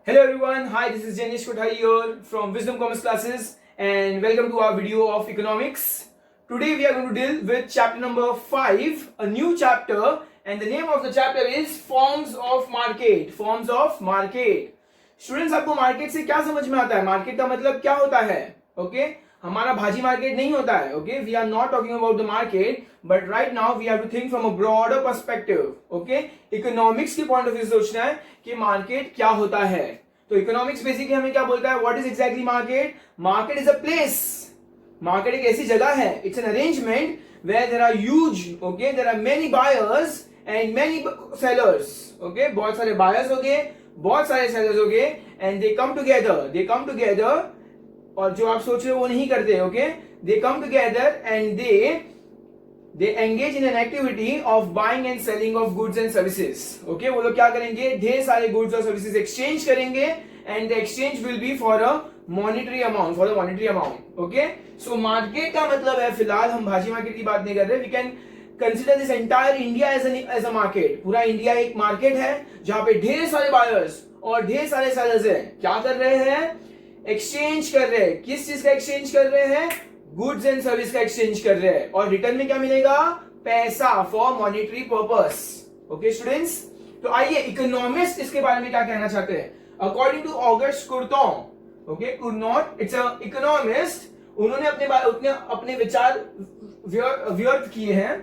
Hello everyone, hi, this is Janish Kothari here from Wisdom Commerce Classes and welcome to our video of economics. Today we are going to deal with chapter number 5, a new chapter, and the name of the chapter is Forms of Market. Forms of Market. Students, आपको market से क्या समझ में आता है? Market का मतलब क्या होता है? ओके हमारा भाजी मार्केट नहीं होता है. Okay we are not talking about the market, but right now we have to think from a broader perspective. Okay economics के पॉइंट ऑफ व्यू सोचना है कि मार्केट क्या होता है. तो इकोनॉमिक्स बेसिकली हमें क्या बोलता है? What is exactly market? Market is a place. Market एक ऐसी जगह है, it's an arrangement where there are huge, okay there are many buyers and many sellers. Okay बहुत सारे बायर्स हो गए, बहुत सारे सेलर्स हो गए, एंड दे कम टुगेदर. और जो आप सोच रहे हो वो नहीं करते. Okay they come together and they engage in an activity of buying and selling of goods and services. Okay वो लोग क्या करेंगे? ढेर सारे goods और services exchange करेंगे and the exchange will be for a monetary amount. Okay so market का मतलब है, फिलहाल हम भाजी मार्केट की बात नहीं कर रहे. we can consider this entire India as a market. पूरा इंडिया एक मार्केट है जहां पे ढेर सारे बायर्स और ढेर सारे सेलर्स हैं. क्या कर रहे हैं? एक्सचेंज कर रहे हैं. किस चीज का एक्सचेंज कर रहे हैं? गुड्स एंड सर्विस का एक्सचेंज कर रहे हैं. और रिटर्न में क्या मिलेगा? पैसा for monetary purpose. Okay students, तो आइए इकोनॉमिस्ट इसके बारे में क्या कहना चाहते हैं. According to August Cournot, okay Cournot, it's a economist, उन्होंने अपने विचार व्यक्त किए हैं.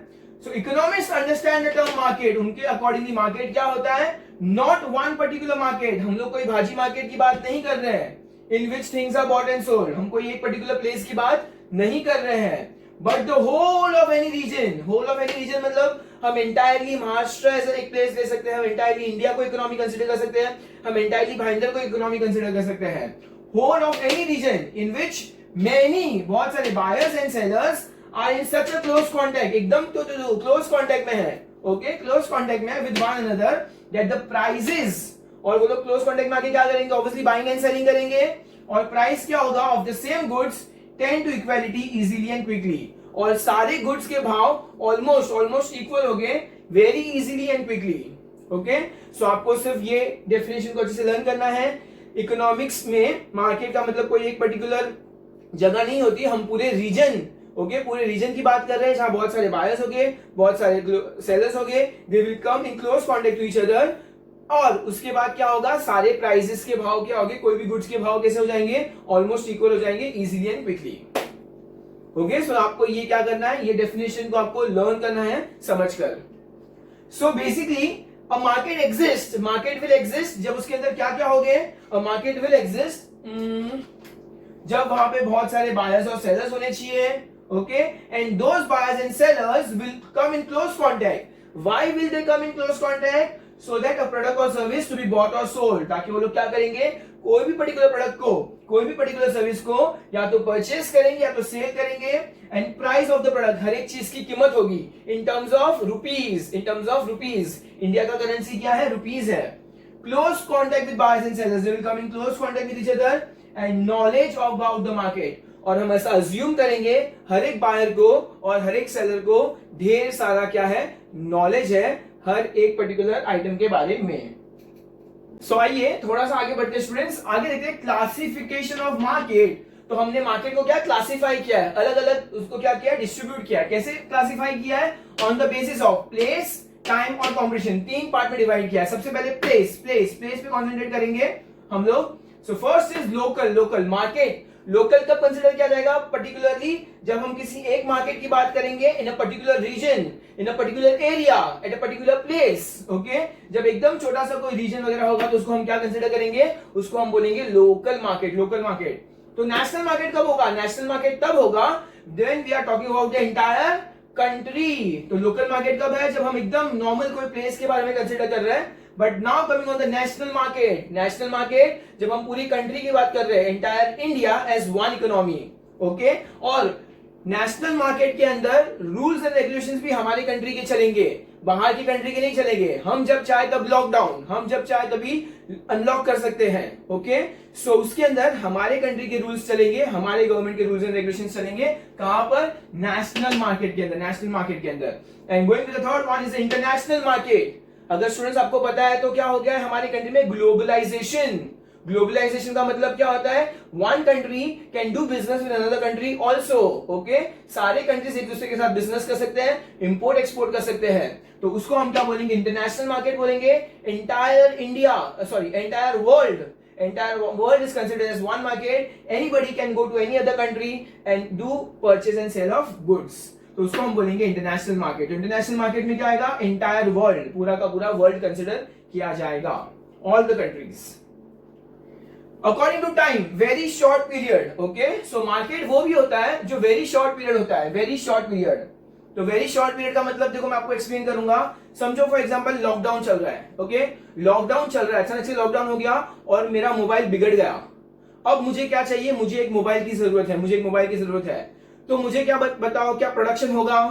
So economist understand the term market. उनके अकॉर्डिंगली मार्केट क्या होता है? Not one particular market. हम लोग कोई भाजी मार्केट की बात नहीं कर रहे हैं in which things are bought and sold. हम कोई एक पर्टिकुलर प्लेस की बात नहीं कर रहे हैं, but the whole of any region. Whole of any region मतलब हम एंटायरली महाराष्ट्र ऐसा एक प्लेस ले सकते हैं, हम एंटायरली इंडिया को इकोनॉमी कंसीडर कर सकते हैं, हम एंटायरली भाईंदर को इकोनॉमी कंसीडर कर सकते हैं. Whole of any region in which many, बहुत सारे buyers and sellers are in such a close contact, एकदम तो क्लोज कॉन्टैक्ट में है. ओके क्लोज कॉन्टैक्ट में with one another, that the prices, और वो लोग क्लोज कॉन्टैक्ट में आके क्या करेंगे? ऑब्वियसली बाइंग एंड सेलिंग करेंगे. और प्राइस क्या होगा? Of the same goods tend to equality easily and quickly. और सारे गुड्स के भाव ऑलमोस्ट इक्वल हो गए very easily and quickly. Okay so आपको सिर्फ ये डेफिनेशन को अच्छे से लर्न करना है. इकोनॉमिक्स में मार्केट का मतलब कोई एक पर्टिकुलर जगह नहीं होती. हम पूरे रीजन, ओके पूरे रीजन की बात कर रहे हैं जहां बहुत सारे बायर्स हो गए, बहुत सारे सेलर्स हो गए. They will come in close contact to each other. और उसके बाद क्या होगा? सारे प्राइसेस के भाव क्या होंगे? कोई भी गुड्स के भाव कैसे हो जाएंगे? ऑलमोस्ट इक्वल हो जाएंगे easily and quickly. Okay so आपको ये क्या करना है? ये डेफिनेशन को आपको लर्न करना है समझकर. So basically a market exist, market will exist जब उसके अंदर क्या क्या हो गए? अ मार्केट विल एग्जिस्ट जब वहां पे बहुत सारे बायर्स और सेलर्स होने चाहिए. Okay and those buyers and sellers will come in close contact. Why will they come in close contact? So that a product or service to be bought or sold. ताकि वो लोग क्या करेंगे? कोई भी पर्टिकुलर प्रोडक्ट को, कोई भी पर्टिकुलर सर्विस को या तो परचेस करेंगे या तो सेल करेंगे. And price of the product, हर एक चीज की कीमत होगी in terms of rupees. India का करेंसी क्या है? रुपीज है. Close contact with buyers and sellers, they will come in close contact with each other and knowledge about the market. और हम ऐसा अज्यूम करेंगे हर एक बायर को और हर एक सेलर को ढेर सारा क्या है? नॉलेज है हर एक पर्टिकुलर आइटम के बारे में. सो आइए थोड़ा सा आगे बढ़ते स्टूडेंट्स. आगे देखते हैं क्लासिफिकेशन ऑफ मार्केट. तो हमने मार्केट को क्या क्लासिफाई किया है? अलग अलग उसको क्या किया? डिस्ट्रीब्यूट किया. कैसे क्लासिफाई किया है? On the basis of place, time और कॉम्पिटिशन. 3 पार्ट में डिवाइड किया है. सबसे पहले प्लेस पे कॉन्सेंट्रेट करेंगे हम लोग. So first is local market. Local कब कंसिडर किया जाएगा? पर्टिकुलरली जब हम किसी एक मार्केट की बात करेंगे in a particular region, in a particular area, at a particular place. Okay जब एकदम छोटा सा कोई रीजन वगैरह होगा तो उसको हम क्या कंसिडर करेंगे? उसको हम बोलेंगे लोकल मार्केट. तो नेशनल मार्केट कब होगा? नेशनल मार्केट तब होगा when we are talking about the entire country. तो लोकल मार्केट कब है? जब हम एकदम नॉर्मल कोई प्लेस के बारे में कंसिडर कर रहे हैं. But now coming on the national market जब हम पूरी कंट्री की बात कर रहे हैं, entire India as one economy. Okay और नेशनल मार्केट के अंदर रूल्स एंड रेगुलेशंस भी हमारी कंट्री के चलेंगे, बाहर की कंट्री के नहीं चलेंगे. हम जब चाहे तब लॉकडाउन, हम जब चाहे तभी अनलॉक कर सकते हैं. ओके सो उसके अंदर हमारे कंट्री के रूल्स चलेंगे, हमारे गवर्नमेंट के रूल्स एंड रेगुलेशंस चलेंगे. कहां पर? नेशनल मार्केट के अंदर. And going to the third one is international market. अगर स्टूडेंट्स आपको पता है तो क्या हो गया है हमारी कंट्री में? ग्लोबलाइजेशन. ग्लोबलाइजेशन का मतलब क्या होता है? One country can do business with another country also. Okay, सारे कंट्रीज एक दूसरे के साथ बिजनेस कर सकते हैं, इंपोर्ट एक्सपोर्ट कर सकते हैं। तो उसको हम क्या बोलेंगे? इंटरनेशनल मार्केट बोलेंगे। Entire India, sorry entire world, entire world is considered as one market. Anybody can go to any other country and do purchase and sale of goods. तो उसको हम बोलेंगे इंटरनेशनल मार्केट। इंटरनेशनल मार्केट में क्या आएगा? Entire world, पूरा का पूरा वर्ल्ड कंसिडर किया जाएगा, all the countries. According to time, very short period. Okay, so market वो भी होता है जो वेरी शॉर्ट पीरियड होता है, वेरी शॉर्ट पीरियड। तो वेरी शॉर्ट पीरियड का मतलब देखो मैं आपको एक्सप्लेन करूंगा। समझो फॉर एग्जांपल लॉकडाउन चल रहा है। ओके, लॉकडाउन चल रहा है, अचानक से लॉकडाउन हो गया और मेरा मोबाइल बिगड़ गया। अब मुझे क्या चाहिए? मुझे एक मोबाइल की जरूरत है, मुझे एक मोबाइल की जरूरत है। तो मुझे क्या बताओ, क्या प्रोडक्शन होगा?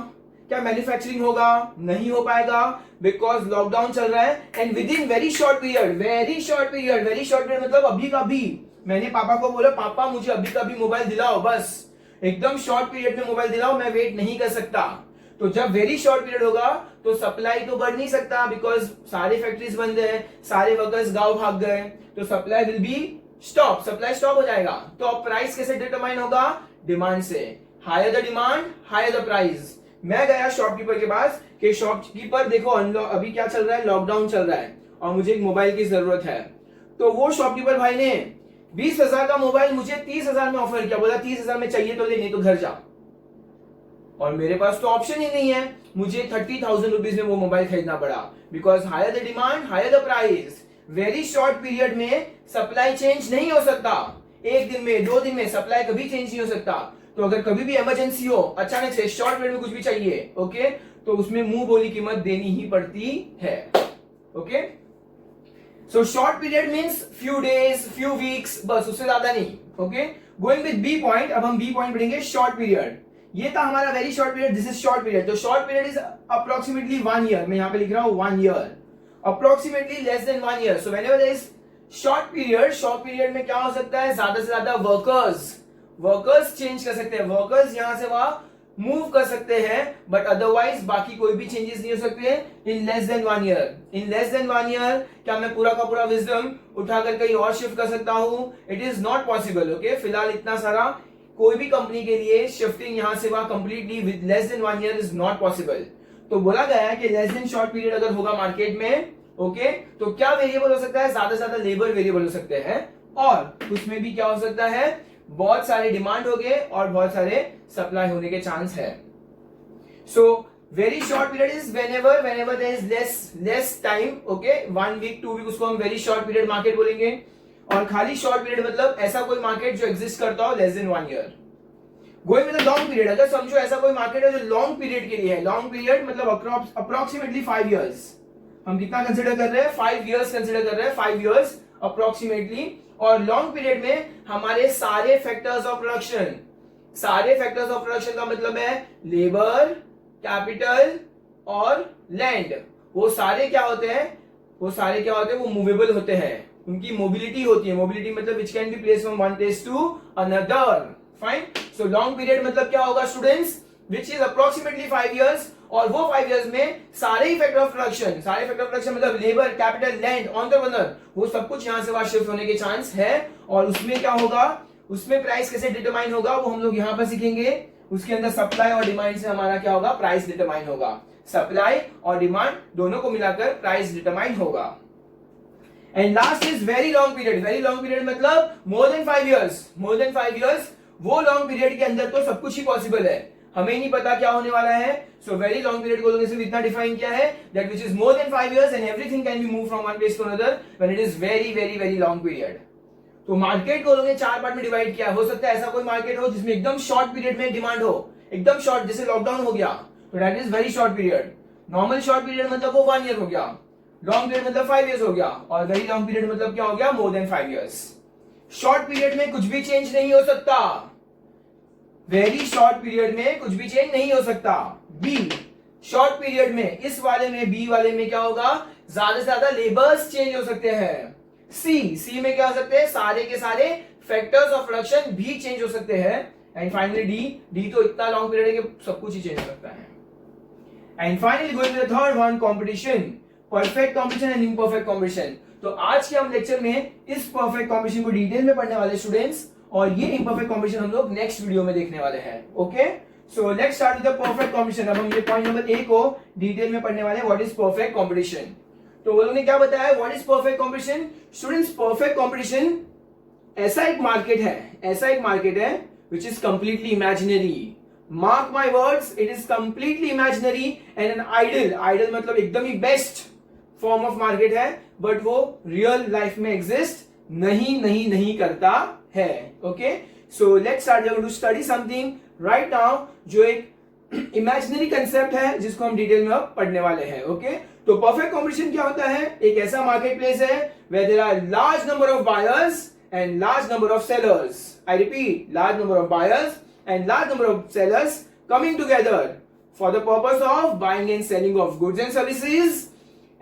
क्या मैन्युफैक्चरिंग होगा? नहीं हो पाएगा, बिकॉज लॉकडाउन चल रहा है। And with in very short period, very short period, very short period मतलब अभी का भी। मैंने पापा को बोला, पापा मुझे अभी का भी मोबाइल दिलाओ, बस एकदम शॉर्ट पीरियड में मोबाइल दिलाओ, मैं वेट नहीं कर सकता। तो जब वेरी शॉर्ट पीरियड होगा तो सप्लाई तो बढ़ नहीं सकता, बिकॉज सारे फैक्ट्रीज बंद है, सारे वर्कर्स गांव भाग गए, तो supply will be stop, supply stop हो जाएगा। तो अब प्राइस कैसे डिटरमाइन होगा? डिमांड से। Higher the demand, higher the price. मैं गया शॉपकीपर के पास कि शॉपकीपर देखो अभी क्या चल रहा है, लॉकडाउन चल रहा है और मुझे एक मोबाइल की जरूरत है। तो वो शॉपकीपर भाई ने 20,000 का मोबाइल मुझे 30,000 में ऑफर किया, बोला 30,000 में चाहिए तो ले, नहीं तो घर जा। और मेरे पास तो ऑप्शन ही नहीं है, मुझे 30,000 रुपीज में वो मोबाइल खरीदना पड़ा, because higher the demand higher the price. Very short period में सप्लाई चेंज नहीं हो सकता, एक दिन में 2 दिन में सप्लाई कभी चेंज नहीं हो सकता। तो अगर कभी भी इमरजेंसी हो, अचानक से शॉर्ट पीरियड में कुछ भी चाहिए, ओके, तो उसमें मुंह बोली कीमत देनी ही पड़ती है। Okay, so short period means few days, few weeks, बस उससे ज्यादा नहीं। Okay, going with B point, अब हम बी पॉइंट पढ़ेंगे, शॉर्ट पीरियड। ये था हमारा very short period, this is short period. तो short period is approximately 1 year, मैं यहां पे लिख रहा हूं 1 year, approximately less than 1 year. So whenever there is short period, short period में क्या हो सकता है? ज्यादा से ज्यादा वर्कर्स चेंज कर सकते हैं, वर्कर्स यहां से वहां मूव कर सकते हैं, बट अदरवाइज बाकी कोई भी चेंजेस नहीं हो सकते in less than 1 year. In less than 1 year क्या मैं पूरा का पूरा विजडम उठाकर कहीं और शिफ्ट कर सकता हूं? It is not possible. Okay, फिलहाल इतना सारा कोई भी कंपनी के लिए शिफ्टिंग यहां से वहां completely with less than 1 year is not possible. तो बोला गया है कि लेस देन शॉर्ट पीरियड अगर होगा मार्केट में, ओके, तो क्या वेरिएबल हो सकता है? ज्यादा से ज्यादा लेबर वेरिएबल हो सकते हैं, और उसमें भी क्या हो सकता है? बहुत सारे डिमांड हो गए और बहुत सारे सप्लाई होने के चांस है। So very short period is whenever there is less time, okay, 1 week 2 week, उसको हम वेरी शॉर्ट पीरियड मार्केट बोलेंगे। और खाली शॉर्ट पीरियड मतलब ऐसा कोई मार्केट जो एग्जिस्ट करता हो less than 1 year. Going with the long period, अगर समझो ऐसा कोई मार्केट है जो लॉन्ग पीरियड के लिए है, लॉन्ग पीरियड मतलब अप्रोक्सीमेटली 5 ईयर्स। हम कितना कंसिडर कर रहे हैं? 5 ईयर्स कंसिडर कर रहे हैं, 5 ईयर्स अप्रोक्सीमेटली। और लॉन्ग पीरियड में हमारे सारे फैक्टर्स ऑफ प्रोडक्शन, सारे फैक्टर्स ऑफ प्रोडक्शन का मतलब है लेबर, कैपिटल और लैंड, वो सारे क्या होते हैं? वो मूवेबल होते हैं, उनकी मोबिलिटी होती है। मोबिलिटी मतलब which can be place from one place to another. Fine, so long period मतलब क्या होगा students? Which is approximately 5 years, और वो 5 ईयर्स में सारे ही फैक्टर ऑफ प्रोडक्शन, सारे फैक्टर ऑफ प्रोडक्शन मतलब लेबर, कैपिटल, लैंड, एंटरप्रेन्योर, वो सब कुछ यहां से वहां शिफ्ट होने के चांस है। और उसमें क्या होगा? उसमें प्राइस कैसे डिटरमाइन होगा वो हम लोग यहां पर सीखेंगे। उसके अंदर सप्लाई और डिमांड से हमारा क्या होगा? प्राइस डिटरमाइन होगा। सप्लाई और डिमांड दोनों को मिलाकर प्राइस डिटरमाइन होगा। And last is very long period. Very long period मतलब more than 5 years, more than 5 years. वो लॉन्ग पीरियड के अंदर तो सब कुछ ही पॉसिबल है, हमें नहीं पता क्या होने वाला है। सो वेरी लॉन्ग पीरियड को लोगों ने सिर्फ इतना डिफाइन किया है that which is more than 5 years and everything can be move from one place to another when it is very very very long period. तो मार्केट को लोगों ने 4 पार्ट में डिवाइड किया। हो सकता है ऐसा कोई मार्केट हो जिसमें एकदम शॉर्ट पीरियड में डिमांड हो, एकदम शॉर्ट, जैसे लॉकडाउन हो गया, तो that is very short period. Normal short period मतलब वो 1 ईयर हो गया, लॉन्ग पीरियड मतलब 5 ईयर्स हो गया, और वेरी लॉन्ग पीरियड मतलब क्या हो गया? मोर देन 5 ईयर्स। शॉर्ट पीरियड में कुछ भी चेंज नहीं हो सकता, वेरी शॉर्ट पीरियड में कुछ भी चेंज नहीं हो सकता। बी शॉर्ट पीरियड में, इस वाले में, बी वाले में क्या होगा? ज्यादा से ज्यादा लेबर्स चेंज हो सकते हैं। सी में क्या हो सकते हैं? सारे के सारे फैक्टर्स ऑफ प्रोडक्शन भी चेंज हो सकते हैं। एंड फाइनली डी तो इतना लॉन्ग पीरियड है कि सब कुछ ही चेंज हो सकता है। And finally going to the third one, competition, perfect competition and imperfect competition. तो आज के हम लेक्चर में इस परफेक्ट कॉम्बिनेशन को डिटेल में पढ़ने वाले स्टूडेंट्स, और ये इम्परफेक्ट कॉम्बिनेशन हम लोग नेक्स्ट वीडियो में देखने वाले हैं। Okay, so let's start with the perfect combination. अब हम ये पॉइंट नंबर ए को डिटेल में पढ़ने वाले हैं, व्हाट इज परफेक्ट कॉम्बिनेशन। तो वो लोगों ने क्या बताया, what is perfect combination. Students, perfect combination ऐसा एक मार्केट है which is completely imaginary. Mark my words, it is completely imaginary and an ideal मतलब एकदम ही बेस्ट फॉर्म ऑफ मार्केट है, बट वो रियल लाइफ में एग्जिस्ट नहीं करता है। Okay, so let's start to study something right now, जो एक इमेजिनरी कंसेप्ट है जिसको हम डिटेल में अब पढ़ने वाले हैं। ओके, तो परफेक्ट कॉम्बिनेशन क्या होता है, एक ऐसा मार्केट प्लेस है where there are large number of buyers and large number of sellers. I repeat, large number of buyers and large number of sellers coming together for the purpose of buying and selling of goods and services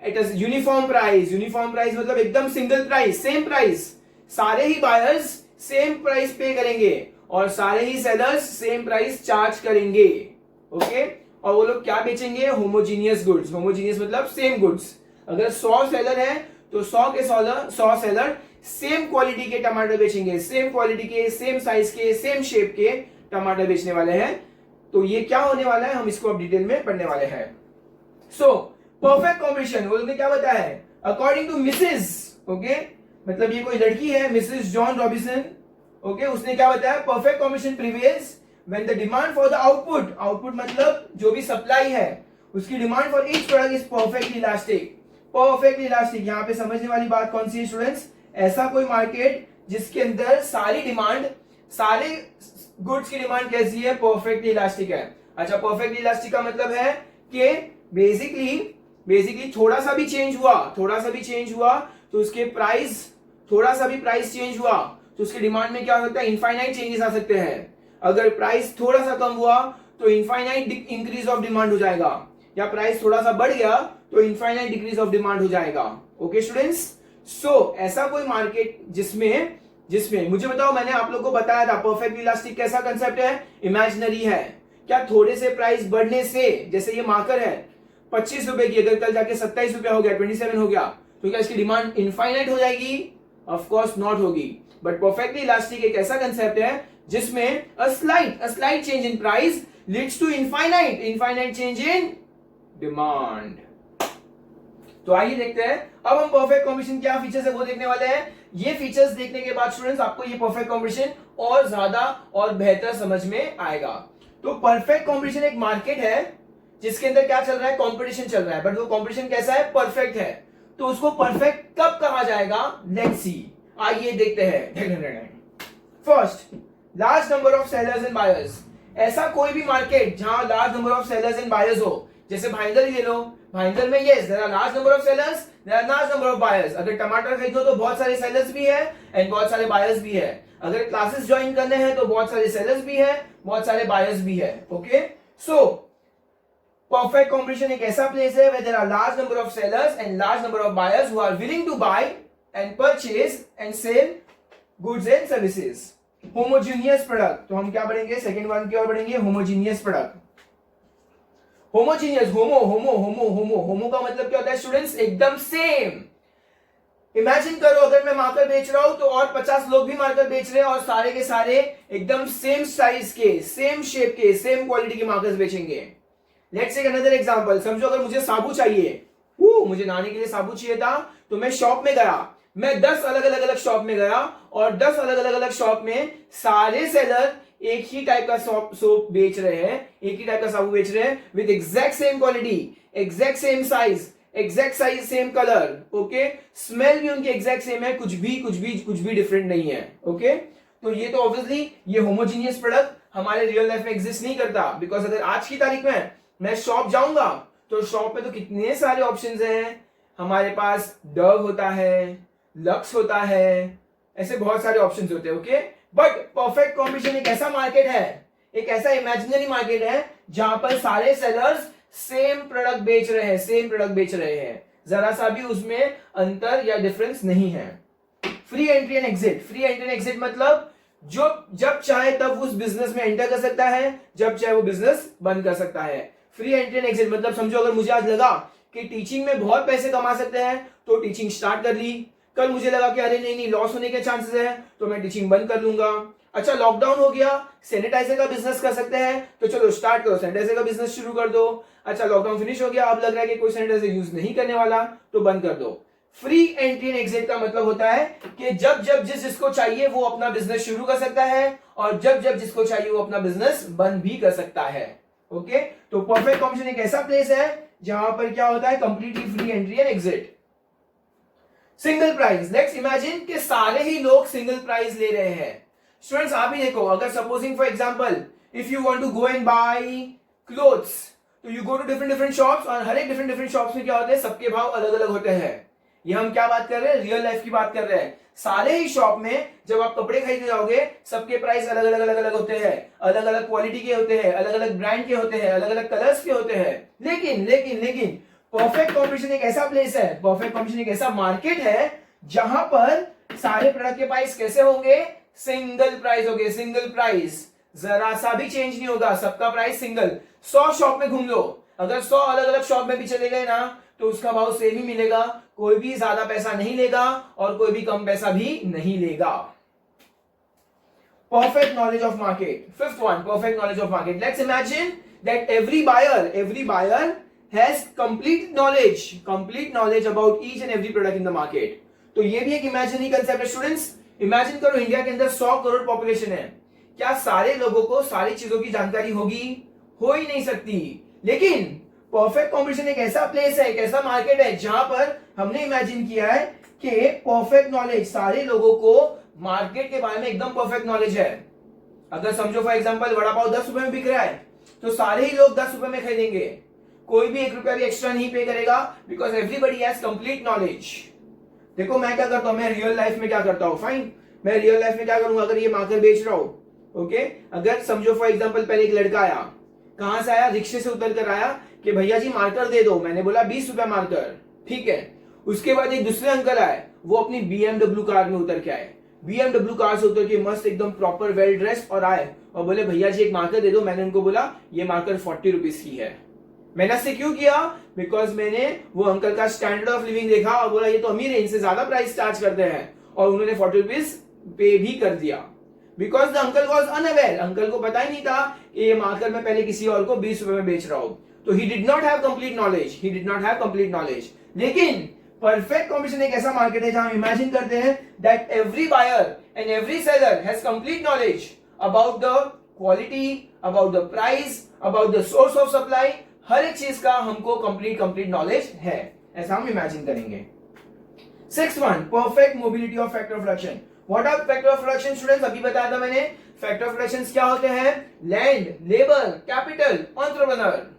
at a uniform price. Uniform price मतलब एकदम single price, same price, सारे ही buyers same price पे करेंगे और सारे ही sellers same price charge करेंगे। Okay, और वो लोग क्या बेचेंगे, होमोजीनियस गुड्स। होमोजीनियस मतलब सेम गुड्स। अगर 100 सेलर है तो 100 सेलर सेम क्वालिटी के टमाटर बेचेंगे, सेम क्वालिटी के, सेम साइज के, सेम शेप के टमाटर बेचने वाले हैं। तो ये क्या होने वाला है, हम इसको अब डिटेल में पढ़ने वाले हैं। सो परफेक्ट कॉम्बिनेशन वो लोगों ने क्या बताया है, अकॉर्डिंग टू मिसेस, ओके, मतलब ये कोई लड़की है, मिसेस जॉन रॉबिन्सन। ओके, उसने क्या बताया, perfect combination prevails when the demand for the output मतलब जो भी सप्लाई है उसकी demand for each product is perfectly elastic. यहाँ पे समझने वाली बात कौन सी है स्टूडेंट्स, ऐसा कोई मार्केट जिसके अंदर सारे गुड्स की डिमांड कैसी है, परफेक्टली इलास्टिक है। अच्छा, परफेक्टली इलास्टिक का मतलब है कि बेसिकली थोड़ा सा भी चेंज हुआ तो उसके प्राइस, थोड़ा सा भी प्राइस चेंज हुआ तो उसके डिमांड में क्या होता है, इनफाइनाइट चेंजेस आ सकते हैं। अगर प्राइस थोड़ा सा कम हुआ तो इनफाइनाइट इंक्रीज ऑफ डिमांड हो जाएगा, या प्राइस थोड़ा सा बढ़ गया तो इनफाइनाइट डिक्रीज ऑफ डिमांड हो जाएगा। ओके स्टूडेंट्स, सो ऐसा कोई मार्केट जिसमें मुझे बताओ, मैंने आप लोगों को बताया था परफेक्ट इलास्टिक कैसा कंसेप्ट है, इमेजिनरी है। क्या थोड़े से प्राइस बढ़ने से, जैसे ये मार्कर है 25 रुपए की, अगर कल जाके 27 रुपया हो गया, 27 हो गया, तो क्या इसकी डिमांड इनफाइनाइट हो जाएगी, ऑफ कोर्स नॉट होगी। बट परफेक्टली इलास्टिक एक ऐसा कंसेप्ट है जिसमें a slight change in price leads to infinite change in demand. तो आइए देखते हैं अब हम परफेक्ट कॉम्बिनेशन क्या फीचर्स है वो देखने वाले हैं। ये फीचर्स देखने के बाद स्टूडेंट्स आपको ये परफेक्ट कॉम्बिनेशन और ज्यादा और बेहतर समझ में आएगा। तो परफेक्ट कॉम्बिनेशन एक मार्केट है जिसके अंदर क्या चल रहा है, कंपटीशन चल रहा है, बट वो कंपटीशन कैसा है, परफेक्ट है। तो उसको परफेक्ट कब कहा जाएगा, लेट्स सी, आइए देखते हैं। First, large number of sellers and buyers. ऐसा कोई भी मार्केट जहां large number of sellers and buyers हो, जैसे भाईंदर ले लो, भाईंदर में yes there are large number of sellers, there are large number of buyers. अगर टमाटर खरीदो तो बहुत सारे सेलर्स भी है एंड बहुत सारे बायर्स भी है। अगर क्लासेस ज्वाइन करने हैं तो बहुत सारे सेलर्स भी है, बहुत सारे बायर्स भी है। ओके, सो परफेक्ट कॉम्बिनेशन एक ऐसा प्लेस है where there are large number of sellers and large number of buyers who are willing to buy and purchase and sell goods and services. Homogeneous product, तो हम क्या बढ़ेंगे, second one की ओर बढ़ेंगे, homogeneous product. Homogeneous, होमो का मतलब क्या होता है स्टूडेंट्स, एकदम सेम। इमेजिन करो अगर मैं मार्कर बेच रहा हूं तो और 50 लोग भी मार्कर बेच रहे हैं और सारे के सारे एकदम सेम साइज के, सेम शेप के, सेम क्वालिटी के मार्कर्स बेचेंगे। Let's take another example. समझो अगर मुझे साबु चाहिए, मुझे नहाने के लिए साबु चाहिए था, तो मैं शॉप में गया, मैं 10 अलग शॉप में गया और 10 अलग शॉप में सारे सेलर एक ही टाइप का सोप बेच रहे हैं, एक ही टाइप का साबु बेच रहे हैं with exact same quality, exact same size, same colour. Okay, smell भी उनकी एग्जैक्ट सेम है, कुछ भी डिफरेंट नहीं है। ओके, तो ये तो ऑब्वियसली ये होमोजीनियस प्रोडक्ट हमारे रियल लाइफ में एग्जिस्ट नहीं करता, बिकॉज अगर आज की तारीख में मैं शॉप जाऊंगा तो शॉप पे तो कितने सारे ऑप्शंस हैं, हमारे पास डव होता है, लक्स होता है, ऐसे बहुत सारे ऑप्शंस होते हैं। ओके, बट परफेक्ट कॉम्बिनेशन एक ऐसा मार्केट है, एक ऐसा इमेजिनरी मार्केट है जहां पर सारे सेलर्स सेम प्रोडक्ट बेच रहे हैं, जरा सा भी उसमें अंतर या डिफरेंस नहीं है। फ्री एंट्री एंड एग्जिट मतलब जो जब चाहे तब उस बिजनेस में एंटर कर सकता है, जब चाहे वो बिजनेस बंद कर सकता है। फ्री एंट्री एंड एग्जिट मतलब समझो अगर मुझे आज लगा कि टीचिंग में बहुत पैसे कमा सकते हैं तो टीचिंग स्टार्ट कर ली। कल मुझे लगा कि अरे नहीं लॉस होने के चांसेस है तो मैं टीचिंग बंद कर लूंगा। अच्छा लॉकडाउन हो गया, सैनिटाइजर का बिजनेस कर सकते हैं तो चलो स्टार्ट करो, सैनिटाइजर का बिजनेस शुरू कर दो। अच्छा लॉकडाउन फिनिश हो गया, अब लग रहा है कि कोई सैनिटाइजर यूज नहीं करने वाला तो बंद कर दो। फ्री एंट्री एंड एग्जिट का मतलब होता है कि जब जब जिसको चाहिए वो अपना बिजनेस शुरू कर सकता है और जब जब जिसको चाहिए वो अपना बिजनेस बंद भी कर सकता है। ओके, तो परफेक्ट कॉम्बिनेशन एक ऐसा प्लेस है जहां पर क्या होता है, completely free entry and exit. Single price, let's imagine कि सारे ही लोग सिंगल प्राइस ले रहे हैं। स्टूडेंट्स आप ही देखो, अगर supposing for example if you want to go and buy clothes तो you go to different shops और हर एक डिफरेंट शॉप्स में क्या होते हैं, सबके भाव अलग अलग होते हैं। ये हम क्या बात कर रहे हैं, रियल लाइफ की बात कर रहे हैं। सारे ही शॉप में जब आप कपड़े खरीदने जाओगे सबके प्राइस अलग अलग होते हैं, अलग अलग क्वालिटी के होते हैं, अलग अलग ब्रांड के होते हैं, अलग अलग कलर्स के होते हैं। लेकिन लेकिन लेकिन परफेक्ट कॉम्पिटिशन एक ऐसा प्लेस है, परफेक्ट कॉम्पिटिशन एक ऐसा मार्केट है जहां पर सारे प्रोडक्ट के प्राइस कैसे होंगे, सिंगल प्राइस होंगे, सिंगल प्राइस, जरा सा भी चेंज नहीं होगा, सबका प्राइस सिंगल। 100 शॉप में घूम लो, अगर 100 अलग अलग शॉप में भी चले गए ना तो उसका भाव सेम ही मिलेगा, कोई भी ज्यादा पैसा नहीं लेगा और कोई भी कम पैसा भी नहीं लेगा। Perfect knowledge of market, fifth one, perfect knowledge of market. Let's imagine that every buyer has complete knowledge about each and every product in the market. तो ये भी एक इमेजिनरी कंसेप्ट है स्टूडेंट्स। इमेजिन करो इंडिया के अंदर 100 crore population है, क्या सारे लोगों को सारी चीजों की जानकारी होगी? हो ही नहीं सकती। लेकिन परफेक्ट कॉम्पिटिशन एक ऐसा प्लेस है, एक ऐसा मार्केट है जहां पर हमने इमेजिन किया है कि परफेक्ट नॉलेज, सारे लोगों को मार्केट के बारे में एकदम परफेक्ट नॉलेज है। अगर समझो फॉर एग्जांपल वड़ा पाव 10 रुपए में बिक रहा है तो सारे ही लोग 10 रुपए में खरीदेंगे, कोई भी 1 रुपया भी एक्स्ट्रा नहीं पे करेगा, because everybody has complete knowledge. देखो मैं क्या करता हूं, मैं रियल लाइफ में क्या करता हूं, फाइन, मैं रियल लाइफ में क्या करूंगा, अगर ये मार्कर बेच रहा हूं, ओके, अगर समझो फॉर एग्जांपल पहले एक लड़का आया, कहां से आया, रिक्शे से उतर कर आया कि भैया जी मार्कर दे दो, मैंने बोला 20 रुपया मार्कर, ठीक है। उसके बाद एक दूसरे अंकल आए, वो अपनी BMW कार में उतर के आए, BMW कार से उतर के मस्त एकदम प्रॉपर वेल ड्रेस और आए और बोले भैया जी एक मार्कर दे दो। मैंने उनको बोला ये मार्कर 40 रुपीज की है। मैंने ऐसे क्यों किया, बिकॉज मैंने वो अंकल का स्टैंडर्ड ऑफ लिविंग देखा और बोला ये तो अमीर है, इनसे ज्यादा प्राइस चार्ज करते हैं, और उन्होंने 40 रुपीज पे भी कर दिया। Because the uncle was unaware, uncle को पता ही नहीं था कि ये मार्कर मैं पहले किसी और को 20 रुपए में बेच रहा हूं। तो he did not have complete knowledge, लेकिन परफेक्ट कॉम्पिटिशन एक ऐसा मार्केट है जहां हम इमेजिन करते हैं that every buyer and every seller has complete knowledge about the quality, about the price, about the source of supply, हर एक चीज का हमको कंप्लीट नॉलेज है, ऐसा हम इमेजिन करेंगे। Sixth one, perfect mobility of factor of reduction. What are factor of reduction students? अभी बताया था मैंने, फैक्टर ऑफ रिडक्शन क्या होते हैं, land, labour, capital, entrepreneur.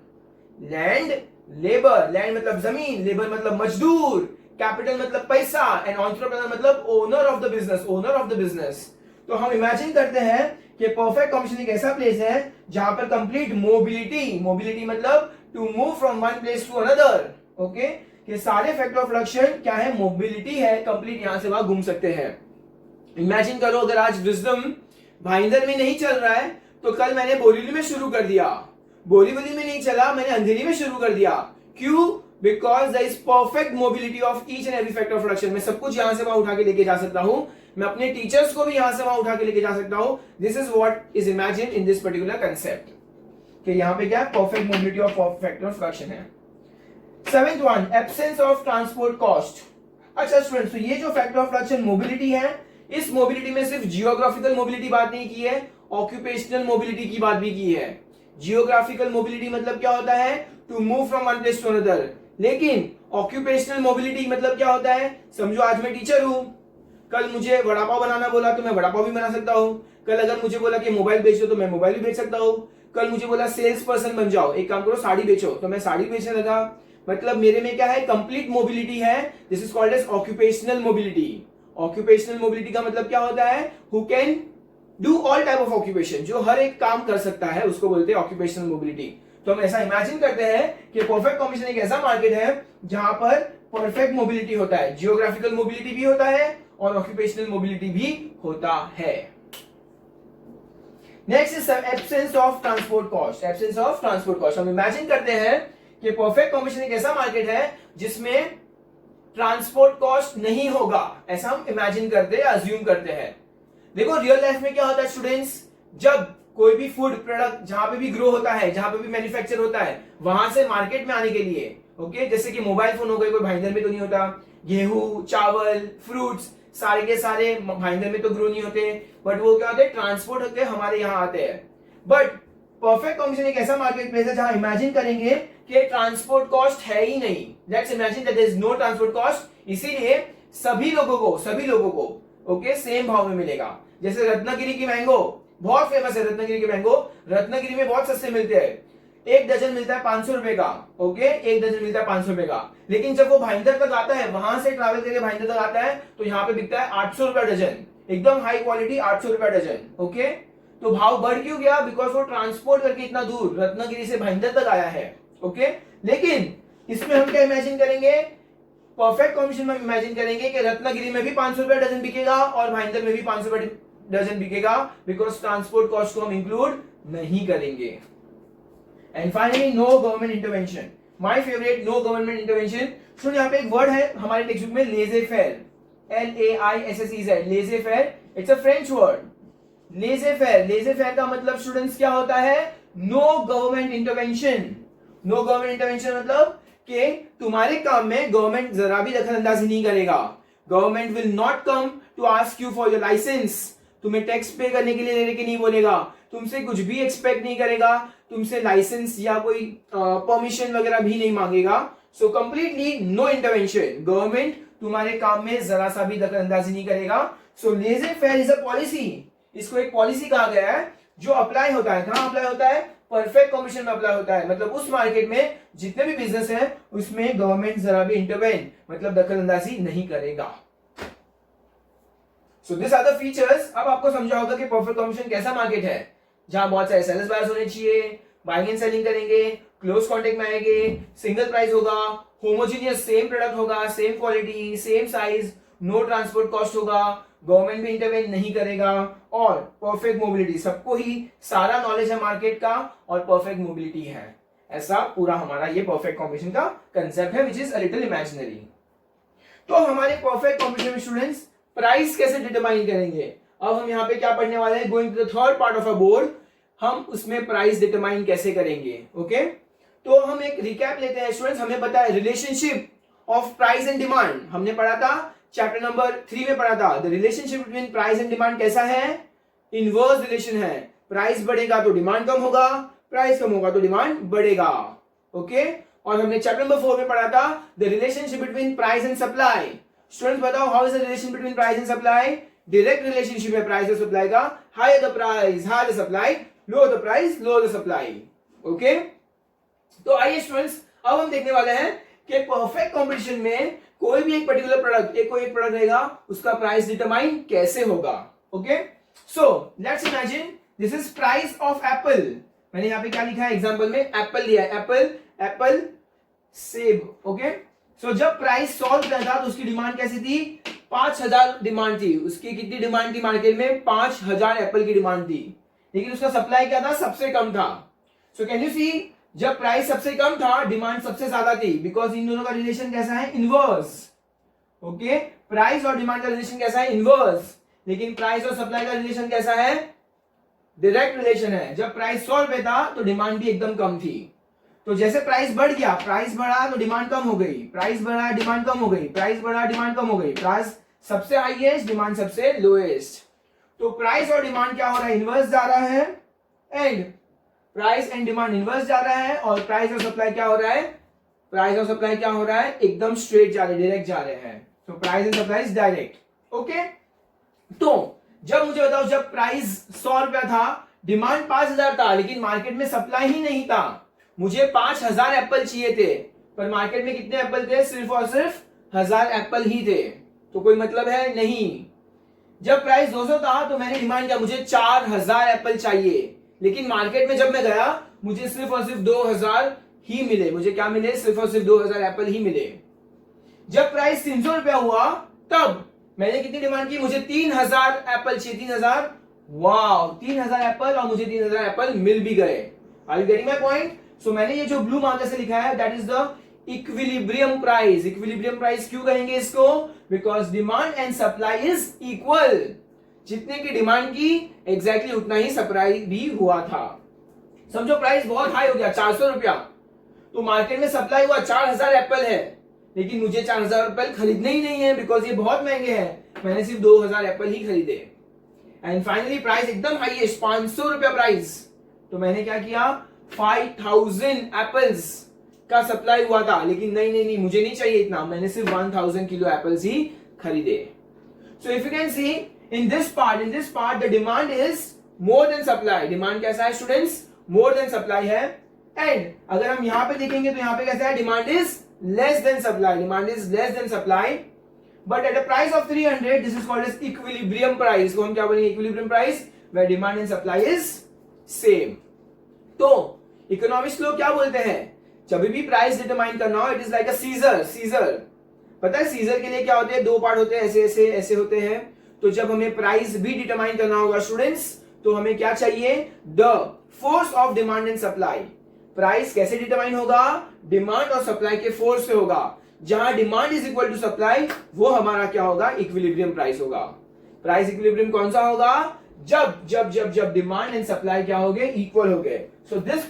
Land, labour, land मतलब जमीन, लेबर मतलब मजदूर, कैपिटल मतलब पैसा एंड एंटरप्रेन्योर मतलब ओनर ऑफ द बिजनेस। तो हम इमेजिन करते हैं कि परफेक्ट कॉम्बिनेशन एक ऐसा प्लेस है जहां पर कंप्लीट मोबिलिटी मतलब to move from one place to another, okay, कि सारे फैक्टर ऑफ रिडक्शन क्या है, मोबिलिटी है, कंप्लीट यहां से वहां घूम सकते हैं। इमेजिन करो अगर आज विजडम भाईंदर में नहीं चल रहा है तो कल मैंने बोरीवली में शुरू कर दिया, बोरीवली में नहीं चला, मैंने अंधेरी में शुरू कर दिया। क्यों? Because there is perfect mobility of each and every factor of reduction. मैं सब कुछ यहां से वहां उठा के लेके जा सकता हूं, मैं अपने टीचर्स को भी यहां से वहां उठा के लेके जा सकता हूं। This is what is imagine in this particular concept, कि यहां पे क्या perfect mobility of factor of reduction है। Seventh one, absence of transport cost. अच्छा स्टूडेंट्स, तो ये जो फैक्टर ऑफ रिडक्शन मोबिलिटी है, इस मोबिलिटी में सिर्फ जियोग्राफिकल मोबिलिटी बात नहीं की है, ऑक्यूपेशनल मोबिलिटी की बात भी की है। जियोग्राफिकल मोबिलिटी मतलब क्या होता है, to move from one place to another. लेकिन ऑक्यूपेशनल मोबिलिटी मतलब क्या होता है, समझो आज मैं टीचर हूं, कल मुझे वड़ा पाव बनाना बोला तो मैं वड़ा पाव भी बना सकता हूं, कल अगर मुझे बोला कि मोबाइल बेच दो तो मैं मोबाइल भी बेच सकता हूं, कल मुझे बोला सेल्स पर्सन बन जाओ, एक काम करो साड़ी बेचो, तो मैं साड़ी बेचने लगा। मतलब मेरे में क्या है, कंप्लीट मोबिलिटी है। This is called as occupational mobility. Occupational mobility का मतलब क्या होता है, who can do all type of occupation, जो हर एक काम कर सकता है उसको बोलते हैं ऑक्यूपेशनल मोबिलिटी। तो हम ऐसा इमेजिन करते हैं कि परफेक्ट कॉम्बिनेशन एक ऐसा मार्केट है जहां पर परफेक्ट मोबिलिटी होता है, जियोग्राफिकल मोबिलिटी भी होता है और ऑक्यूपेशनल मोबिलिटी भी होता है। Next is absence of transport cost. Absence of transport cost, हम इमेजिन करते हैं कि परफेक्ट कॉम्बिनेशन एक ऐसा मार्केट है जिसमें ट्रांसपोर्ट कॉस्ट नहीं होगा, ऐसा हम इमेजिन करते हैं, अज्यूम करते हैं। देखो रियल लाइफ में क्या होता है स्टूडेंट्स, जब कोई भी फूड प्रोडक्ट जहां पे भी ग्रो होता है, जहां पे भी मैन्युफैक्चर होता है, वहां से मार्केट में आने के लिए, ओके, जैसे कि मोबाइल फोन हो गए, कोई भाईंदर में तो नहीं होता, गेहूं, चावल, फ्रूट्स सारे के सारे भाईंदर में तो ग्रो नहीं होते, बट वो क्या होते हैं, ट्रांसपोर्ट होते हैं, हमारे यहाँ आते हैं। बट परफेक्ट कॉम्बिनेशन एक ऐसा मार्केट प्लेस है जहां इमेजिन करेंगे कि ट्रांसपोर्ट कॉस्ट है ही नहीं, let's imagine that there is no transport cost, इसीलिए सभी लोगों को ओके सेम भाव में मिलेगा। जैसे रत्नागिरी की मैंगो बहुत फेमस है, रत्नागिरी के मैंगो रत्नागिरी में बहुत सस्ते मिलते हैं, एक डजन मिलता है 500 रुपए का, ओके, एक डजन मिलता है 500 रुपए का। लेकिन जब वो भाईंदर तक आता है, वहां से ट्रैवल करके भाईंदर तक आता है, तो यहाँ पे बिकता है 800 रुपए डजन, एकदम हाई क्वालिटी 800 रुपए डजन, ओके। तो भाव बढ़ क्यों गया, बिकॉज वो ट्रांसपोर्ट करके इतना दूर रत्नागिरी से भाईंदर तक आया है, ओके। लेकिन इसमें हम क्या इमेजिन करेंगे, परफेक्ट कॉम्बिनेशन में इमेजिन करेंगे कि रत्नागिरी में भी 500 रुपए डजन बिकेगा और भाईंदर में भी 500 रुपए डजन बिकेगा, बिकॉज ट्रांसपोर्ट कॉस्ट को हम इंक्लूड नहीं करेंगे। And finally no government intervention, my favourite, no government intervention. सुन यहाँ पे एक वर्ड है हमारे टेक्स्ट बुक में, laissez faire, LAISSEZ, laissez faire, it's a French word. Laissez faire का मतलब स्टूडेंट्स क्या होता है, no government intervention. No government intervention मतलब कि तुम्हारे काम में गवर्नमेंट जरा भी दखल अंदाजी नहीं करेगा। Government will not come to ask you for your licence, तुम्हें टैक्स पे करने के लिए लेने के नहीं बोलेगा, तुमसे कुछ भी एक्सपेक्ट नहीं करेगा, तुमसे लाइसेंस या कोई परमिशन वगैरह भी नहीं मांगेगा। So completely no intervention, government तुम्हारे काम में जरा सा भी दखल अंदाजी नहीं करेगा। सो लेजे फेयर इज अ पॉलिसी, इसको एक पॉलिसी कहा गया है जो अप्लाई होता है, कहां अप्लाई होता है, परफेक्ट कॉम्बिनेशन में अप्लाई होता है, मतलब उस मार्केट में जितने भी बिजनेस है उसमें गवर्नमेंट जरा भी इंटरवेन मतलब दखल अंदाजी नहीं करेगा। So this are the features. अब आपको समझा होगा कि परफेक्ट कॉम्बिनेशन कैसा मार्केट है, जहां बहुत सारे सेलर्स बायर्स होने चाहिए, बाइंग एंड सेलिंग करेंगे, क्लोज कॉन्टेक्ट में आएंगे, सिंगल प्राइस होगा, होमोजीनियस सेम प्रोडक्ट होगा, same quality, same size, no transport cost होगा, गवर्नमेंट भी इंटरवेन नहीं करेगा, और परफेक्ट मोबिलिटी, सबको ही सारा नॉलेज है मार्केट का और परफेक्ट मोबिलिटी है। ऐसा पूरा हमारा ये परफेक्ट कॉम्बिनेशन का कंसेप्ट है, which is a little imaginary. तो हमारे परफेक्ट कॉम्बिनेशन में स्टूडेंट्स प्राइस कैसे डिटरमाइन करेंगे, अब हम यहाँ पे क्या पढ़ने वाले हैं, going to the third part of a board, हम उसमें प्राइस डिटरमाइन कैसे करेंगे, ओके। तो हम एक रिकैप लेते हैं स्टूडेंट्स। हमें पता है relationship of price and demand, हमने पढ़ा था चैप्टर नंबर 3 में पढ़ा था। The relationship between price and demand कैसा है, इनवर्स रिलेशन है, प्राइस बढ़ेगा तो डिमांड कम होगा, प्राइस कम होगा तो डिमांड बढ़ेगा, ओके। और हमने चैप्टर नंबर 4 में पढ़ा था the relationship between price and supply. Students बताओ, how is the relation between price and supply, direct relationship है प्राइस और सप्लाई का, high the price high the supply, low the price low the supply, okay. तो आइए students, अब हम देखने वाले हैं कि परफेक्ट कंपटीशन में कोई भी एक पर्टिकुलर प्रोडक्ट, कोई एक प्रोडक्ट रहेगा, उसका प्राइस डिटरमाइन कैसे होगा, okay. So let's imagine this is price of Apple. मैंने यहाँ पे क्या लिखा है, एग्जांपल में एप्पल लिया है, एप्पल सेब, ओके। सो जब प्राइस 100 रुपया था तो उसकी डिमांड कैसी थी, 5000 डिमांड थी, उसकी कितनी डिमांड थी मार्केट में, 5000 एप्पल की डिमांड थी, लेकिन उसका सप्लाई क्या था, सबसे कम था। सो कैन यू सी, जब प्राइस सबसे कम था डिमांड सबसे ज्यादा थी, बिकॉज इन दोनों का रिलेशन कैसा है, इनवर्स, ओके। प्राइस और डिमांड का रिलेशन कैसा है, इनवर्स। लेकिन प्राइस और सप्लाई का रिलेशन कैसा है, डायरेक्ट रिलेशन है। जब प्राइस 100 रुपए था तो डिमांड भी एकदम कम थी, तो जैसे प्राइस बढ़ गया, प्राइस बढ़ा तो डिमांड कम हो गई, प्राइस बढ़ा डिमांड कम हो गई, प्राइस बढ़ा डिमांड कम हो गई, प्राइस सबसे हाईएस्ट डिमांड सबसे लोएस्ट। तो प्राइस और डिमांड क्या हो रहा है, इनवर्स जा रहा है, and price and demand inverse जा रहा है, और प्राइस और सप्लाई क्या हो रहा है, प्राइस और सप्लाई क्या हो रहा है, एकदम स्ट्रेट जा रहे हैं, डायरेक्ट जा रहे हैं। तो price and supply is direct, okay. तो जब मुझे बताओ, जब प्राइस 100 रुपया था, डिमांड 5000 था, लेकिन मार्केट में सप्लाई ही नहीं था, मुझे 5000 एप्पल चाहिए थे, पर मार्केट में कितने एप्पल थे, सिर्फ और सिर्फ 1000 एप्पल ही थे, तो कोई मतलब है नहीं। जब प्राइस 200 था तो मैंने डिमांड किया, मुझे 4000 एप्पल चाहिए, लेकिन मार्केट में जब मैं गया मुझे सिर्फ और सिर्फ 2000 ही मिले, मुझे क्या मिले, सिर्फ और सिर्फ 2000 एप्पल ही मिले। जब प्राइस 300 रुपया हुआ तब मैंने कितनी डिमांड की, मुझे 3000 एप्पल चाहिए, 3000, वाव, 3000 एप्पल, और मुझे 3000 एप्पल मिल भी गए। Are you getting my point. So मैंने ये जो ब्लू मार्कर से लिखा है, that is the equilibrium price. Equilibrium price क्यों कहेंगे इसको? Because demand and supply is equal. जितने की डिमांड की एग्जैक्टली उतना ही सप्लाई भी हुआ था। समझो प्राइस बहुत हाई हो गया 400 रुपया, तो मार्केट में सप्लाई हुआ 4000 एप्पल है, लेकिन मुझे 4000 एप्पल खरीदने ही नहीं है बिकॉज ये बहुत महंगे हैं, मैंने सिर्फ 2000 एप्पल ही खरीदे। एंड फाइनली प्राइस एकदम हाईएस्ट 500 रुपया प्राइस, तो मैंने क्या किया 5000 एप्पल्स का सप्लाई हुआ था, लेकिन नहीं मुझे नहीं चाहिए इतना, मैंने सिर्फ 1000 किलो एप्पल्स ही खरीदे। सो if you can C in this part the demand is more then supply. Demand कैसा है स्टूडेंट्स? मोर देन सप्लाई है। एंड अगर हम यहां पे देखेंगे तो यहां पे कैसा है? Demand is less than supply. Demand is less than supply, but at a price of 300 this is called as equilibrium price. को हम क्या बोलेंगे? Equilibrium price, where demand and supply is same. तो इकोनॉमिक्स लोग क्या बोलते हैं? जब भी प्राइस डिटरमाइन करना हो, it is like a seizure. पता है सीजर के लिए क्या होते हैं? दो पार्ट होते हैं, ऐसे होते हैं। तो जब हमें प्राइस भी डिटरमाइन करना होगा स्टूडेंट्स, तो हमें क्या चाहिए? The force of demand and supply. Price कैसे डिटरमाइन होगा? डिमांड और सप्लाई के फोर्स से होगा। जहां demand is equal to supply, वो हमारा क्या होगा? इक्विलिब्रियम प्राइस होगा। प्राइस इक्विलिब्रियम कौन सा होगा? जब डिमांड एंड सप्लाई क्या हो गए? इक्वल हो गए। So this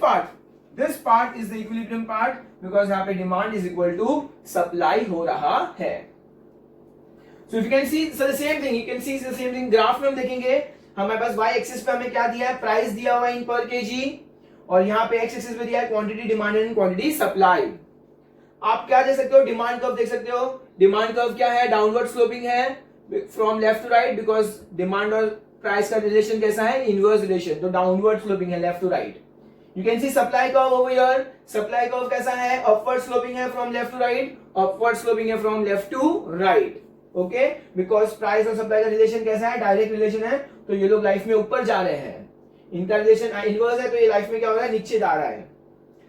part is the equilibrium part, because यहाँ पे demand is equal to supply हो रहा है। So if you can see the same thing, you can see the same thing. Graph में हम देखेंगे, हमारे पास y एक्सिस पे हमें क्या दिया है? प्राइस दिया हुआ इन पर केजी, और यहाँ पे x एक्सिस पे दिया है quantity demand and quantity supply. आप क्या दे सकते हो? डिमांड कर्व देख सकते हो। डिमांड कर्व क्या है? डाउनवर्ड स्लोपिंग है from left to right, because demand और प्राइस का रिलेशन कैसा है? इनवर्स रिलेशन, तो डाउनवर्ड स्लोपिंग है left to right. You can see supply curve over here. Supply curve कैसा है? अपवर्ड स्लोपिंग है from left to right, upward sloping है from left to right. Okay, because price और supply का relation कैसा है? Direct relation है, तो ये लोग लाइफ में ऊपर जा रहे हैं। इनका रिलेशन इनवर्स है, तो ये लाइफ में क्या हो रहा है? नीचे जा रहा है।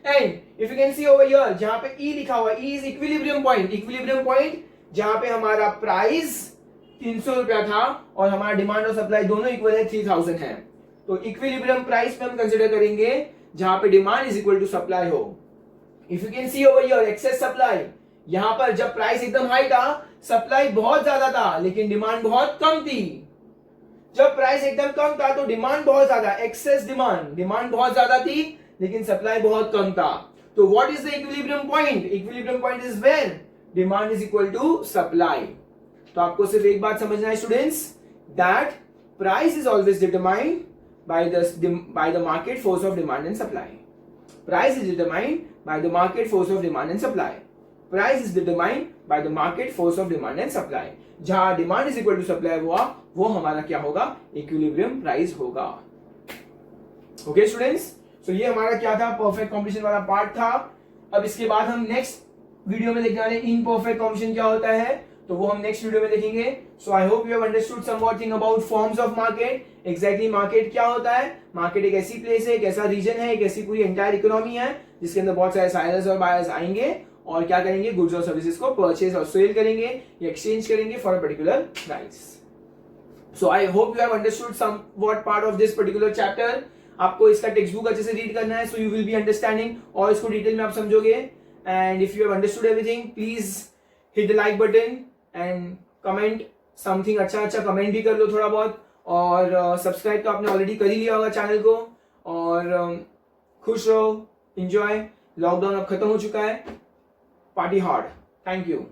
And if you can see over here, जहां पे E लिखा हुआ है, E is equilibrium point. Equilibrium point जहां पे हमारा प्राइस 300 रुपया था और हमारा डिमांड और सप्लाई दोनों इक्वल है, 3000 है। तो इक्विलिब्रियम प्राइस में हम कंसिडर करेंगे जहां पे demand is equal to supply हो। If you can see over here excess supply, यहां पर जब प्राइस एकदम हाई था, सप्लाई बहुत ज्यादा था लेकिन डिमांड बहुत कम थी। जब प्राइस एकदम कम था तो डिमांड बहुत ज्यादा, एक्सेस डिमांड बहुत ज्यादा थी लेकिन सप्लाई बहुत कम था। तो what is the equilibrium point? Equilibrium point is where demand is equal to supply. तो आपको सिर्फ एक बात समझना है students, that price is always determined by the market force of demand and supply. Price is determined by the market force of demand and supply. Price is determined by the market force of demand and supply. जहां demand is equal to supply हुआ, वो हमारा क्या होगा? Equilibrium price होगा। Okay students, so ये हमारा क्या था? परफेक्ट कॉम्पिटिशन वाला पार्ट था। अब इसके बाद हम नेक्स्ट वीडियो में देखने वाले इनपरफेक्ट कॉम्पिटिशन क्या होता है, तो वो हम नेक्स्ट वीडियो में देखेंगे। So I hope you have understood somewhat thing about forms of market. Exactly market क्या होता है? मार्केट एक ऐसी प्लेस है, एक ऐसा रीजन है, एक ऐसी पूरी एंटायर इकोनॉमी है जिसके अंदर बहुत सारे सेलर्स और बायर्स आएंगे और क्या करेंगे? गुड्स और सर्विसेज को परचेज और सेल करेंगे या एक्सचेंज करेंगे for a particular price. So I hope you have understood somewhat part of this particular chapter. आपको इसका टेक्स्ट बुक अच्छे से रीड करना है, so you will be understanding, और इसको डिटेल में आप समझोगे। And if you have understood everything, please hit the like button and comment something. अच्छा कमेंट भी कर लो थोड़ा बहुत, और सब्सक्राइब तो आपने ऑलरेडी कर ही लिया होगा चैनल को। और खुश रहो, एंजॉय। लॉकडाउन अब खत्म हो चुका है, पार्टी हार्ड। Thank you.